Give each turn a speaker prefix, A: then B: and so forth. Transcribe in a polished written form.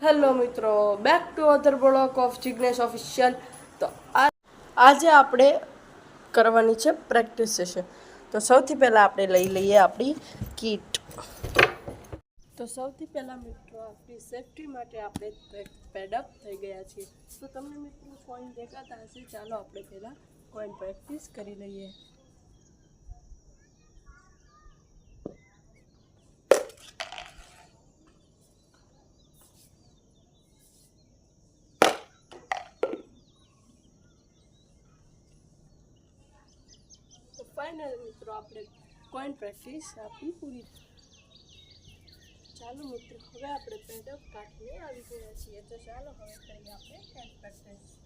A: Hello મિત્રો, back to other block of Jignesh official. તો આજે આપણે કરવાની છે પ્રેક્ટિસ સેશન. તો સૌથી પહેલાં આપણે લઈ લઈએ આપણી કીટ. તો સૌથી પહેલાં મિત્રો આપણી સેફટી માટે આપણે પેડઅપ થઈ ગયા છીએ. તો તમને મિત્રો કોઈન દેખાતા હશે. ચાલો આપણે પહેલાં કોઈન પ્રેક્ટિસ કરી લઈએ. ફાઇનલ મિત્રો આપણે કોઈન પ્રેક્ટિસ આપણી પૂરી. ચાલો મિત્રો હવે આપણે પેડઅપ કાઢીને આવી ગયા છીએ. તો ચાલો હવે કરીએ આપણે કોઈન પ્રેક્ટિસ.